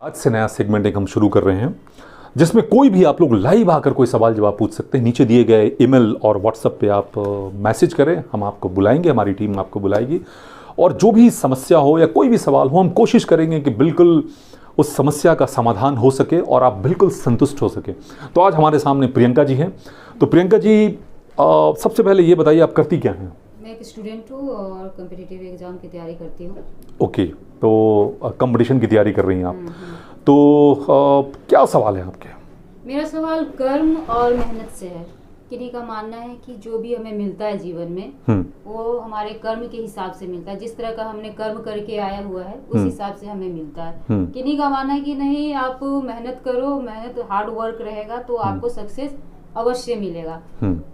आज से नया सेगमेंट एक हम शुरू कर रहे हैं जिसमें कोई भी आप लोग लाइव आकर कोई सवाल जवाब पूछ सकते हैं। नीचे दिए गए ईमेल और व्हाट्सएप पे आप मैसेज करें, हम आपको बुलाएंगे, हमारी टीम आपको बुलाएगी और जो भी समस्या हो या कोई भी सवाल हो हम कोशिश करेंगे कि बिल्कुल उस समस्या का समाधान हो सके और आप बिल्कुल संतुष्ट हो सके। तो आज हमारे सामने प्रियंका जी हैं। तो प्रियंका जी सबसे पहले ये बताइए आप करती क्या हैं? मैं एक स्टूडेंट हूँ और कॉम्पिटिटिव एग्जाम की तैयारी करती हूँ। ओके, तो कंपटीशन की तैयारी कर रही हैं आप। तो क्या सवाल है आपके? मेरा सवाल कर्म और मेहनत से है। किन्हीं का मानना है कि जो भी हमें मिलता है जीवन में वो हमारे कर्म के हिसाब से मिलता है। जिस तरह का हमने कर्म करके आया हुआ है उस हिसाब से हमें मिलता है। किन्हीं का मानना है कि नहीं, आप मेहनत करो, मेहनत हार्ड वर्क रहेगा तो आपको सक्सेस अवश्य मिलेगा।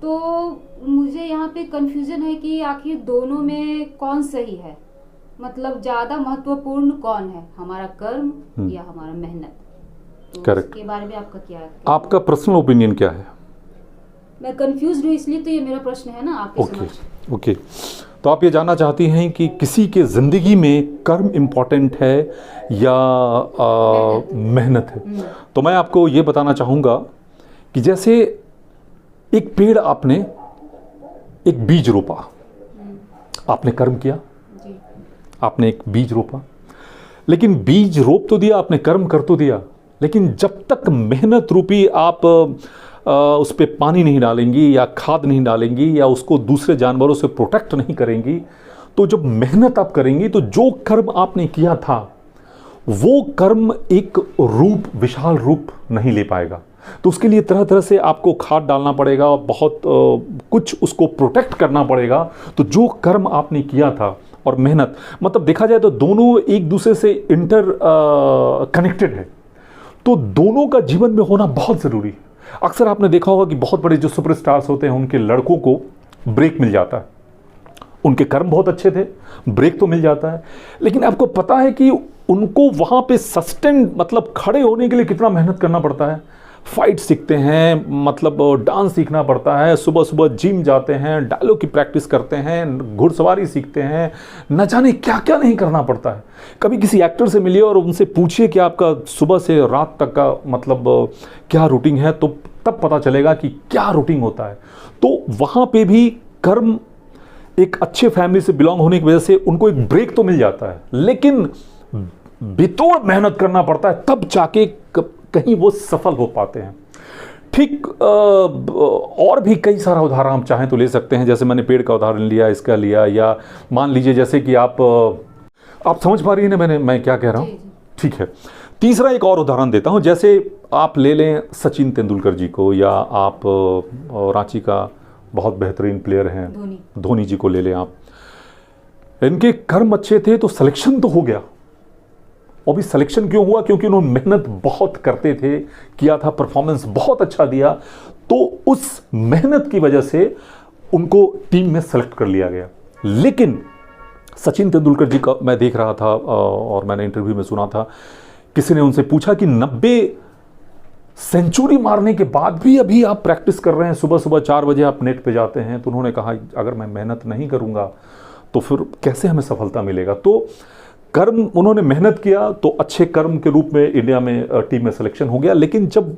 तो मुझे यहाँ पे कंफ्यूजन है कि आखिर दोनों में कौन सही है, मतलब ज्यादा महत्वपूर्ण कौन है, हमारा कर्म या हमारा मेहनत? तो करेक्ट। इसके बारे में आपका क्या है? आपका पर्सनल ओपिनियन क्या है? मैं कंफ्यूज हूँ, इसलिए तो ये मेरा प्रश्न है ना आपके समक्ष। ओके, तो आप ये जानना चाहती हैं कि किसी के ज़िंदगी में कर्म इम्पॉर्टेंट है या मेहनत है? तो मैं आपको ये बताना चाहूँगा कि जैसे एक पेड़, आपने एक बीज रोपा, आपने कर्म किया जी। आपने एक बीज रोपा, लेकिन बीज रोप तो दिया आपने, कर्म कर तो दिया, लेकिन जब तक मेहनत रूपी आप उस पर पानी नहीं डालेंगी या खाद नहीं डालेंगी या उसको दूसरे जानवरों से प्रोटेक्ट नहीं करेंगी, तो जब मेहनत आप करेंगी तो जो कर्म आपने किया था वो कर्म एक रूप, विशाल रूप नहीं ले पाएगा। तो उसके लिए तरह तरह से आपको खाद डालना पड़ेगा और बहुत कुछ उसको प्रोटेक्ट करना पड़ेगा। तो जो कर्म आपने किया था और मेहनत, मतलब देखा जाए तो दोनों एक दूसरे से इंटर कनेक्टेड है। तो दोनों का जीवन में होना बहुत ज़रूरी है। अक्सर आपने देखा होगा कि बहुत बड़े जो सुपरस्टार्स होते हैं उनके लड़कों को ब्रेक मिल जाता है। उनके कर्म बहुत अच्छे थे, ब्रेक तो मिल जाता है, लेकिन आपको पता है कि उनको वहाँ पे सस्टेन, मतलब खड़े होने के लिए कितना मेहनत करना पड़ता है। फाइट सीखते हैं, मतलब डांस सीखना पड़ता है, सुबह सुबह जिम जाते हैं, डायलॉग की प्रैक्टिस करते हैं, घुड़सवारी सीखते हैं, न जाने क्या क्या नहीं करना पड़ता है। कभी किसी एक्टर से मिलिए और उनसे पूछिए कि आपका सुबह से रात तक का मतलब क्या रूटीन है, तो तब पता चलेगा कि क्या रूटीन होता है। तो वहाँ पे भी कर्म, एक अच्छे फैमिली से बिलोंग होने की वजह से उनको एक ब्रेक तो मिल जाता है, लेकिन बेतोड़ मेहनत करना पड़ता है, तब जाके कहीं वो सफल हो पाते हैं। ठीक और भी कई सारा उदाहरण हम चाहें तो ले सकते हैं। जैसे मैंने पेड़ का उदाहरण लिया, इसका लिया, या मान लीजिए जैसे कि आप समझ पा रही हैं ना मैं क्या कह रहा हूँ? ठीक है। तीसरा एक और उदाहरण देता हूँ। जैसे आप ले लें सचिन तेंदुलकर जी को, या आप रांची का बहुत बेहतरीन प्लेयर हैं धोनी जी को ले लें आप। इनके कर्म अच्छे थे तो सिलेक्शन तो हो गया। और भी सिलेक्शन क्यों हुआ? क्योंकि उन्होंने मेहनत बहुत करते थे, किया था, परफॉर्मेंस बहुत अच्छा दिया, तो उस मेहनत की वजह से उनको टीम में सेलेक्ट कर लिया गया। लेकिन सचिन तेंदुलकर जी का मैं देख रहा था और मैंने इंटरव्यू में सुना था, किसी ने उनसे पूछा कि 90 सेंचुरी मारने के बाद भी अभी आप प्रैक्टिस कर रहे हैं, सुबह सुबह 4 बजे आप नेट पे जाते हैं। तो उन्होंने कहा अगर मैं मेहनत नहीं करूंगा तो फिर कैसे हमें सफलता मिलेगा? तो कर्म, उन्होंने मेहनत किया तो अच्छे कर्म के रूप में इंडिया में टीम में सिलेक्शन हो गया। लेकिन जब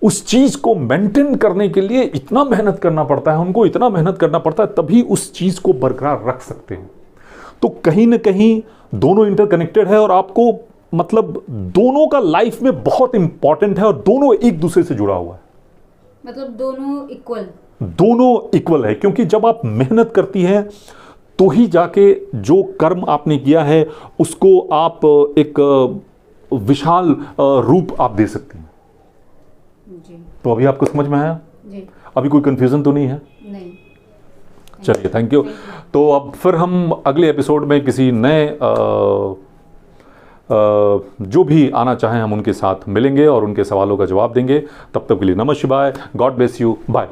उस चीज़ को मेंटेन करने के लिए इतना मेहनत करना पड़ता है, उनको इतना मेहनत करना पड़ता है, तभी उस चीज़ को बरकरार रख सकते हैं। तो कहीं ना कहीं दोनों इंटरकनेक्टेड है और आपको, मतलब दोनों का लाइफ में बहुत इंपॉर्टेंट है और दोनों एक दूसरे से जुड़ा हुआ है। मतलब दोनों इक्वल है, क्योंकि जब आप मेहनत करती हैं तो ही जाके जो कर्म आपने किया है उसको आप एक विशाल रूप आप दे सकते हैं जी। तो अभी आपको समझ में आया जी? अभी कोई कंफ्यूजन तो नहीं है? नहीं। चलिए, थैंक यू। तो अब फिर हम अगले एपिसोड में किसी नए जो भी आना चाहें हम उनके साथ मिलेंगे और उनके सवालों का जवाब देंगे। तब तक के लिए नमः शिवाय, गॉड ब्लेस यू, बाय।